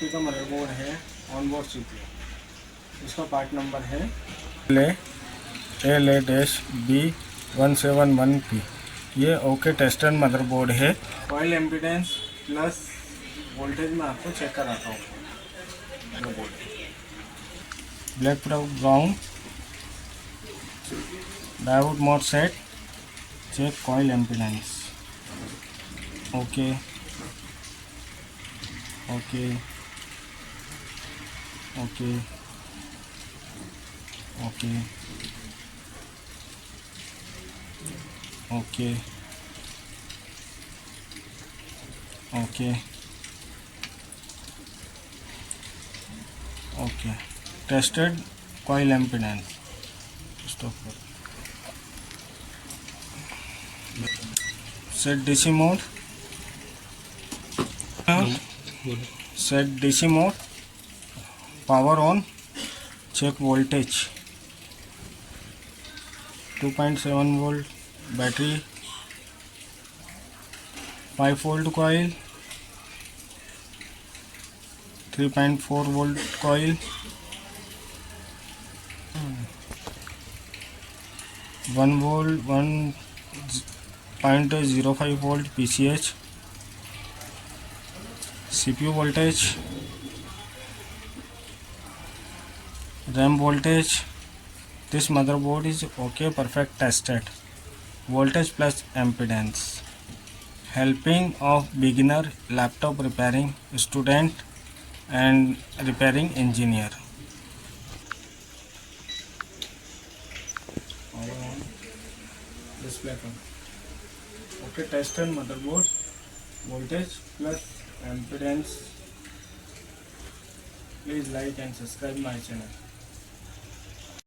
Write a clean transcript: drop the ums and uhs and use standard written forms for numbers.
HP का motherboard है, onboard CPU। इसका पार्ट नंबर है LA-B171P। ये ओके टेस्टर मदरबोर्ड है। कॉइल एम्पीडेंस प्लस वोल्टेज में आपको चेक कराता हूँ। Motherboard black brown diode mode set, check coil impedance. Okay okay okay okay okay okay okay tested coil impedance. Stop कर। Set DC mode, set DC mode, power on, check voltage 2.7 volt battery, 5 volt coil, 3.4 volt coil, 1 volt 1.05 volt PCH, CPU voltage, RAM voltage. This motherboard is okay, perfect tested. Voltage plus impedance. Helping of beginner, laptop repairing student and repairing engineer. Display from okay, tested motherboard, voltage plus impedance. Please like and subscribe my channel.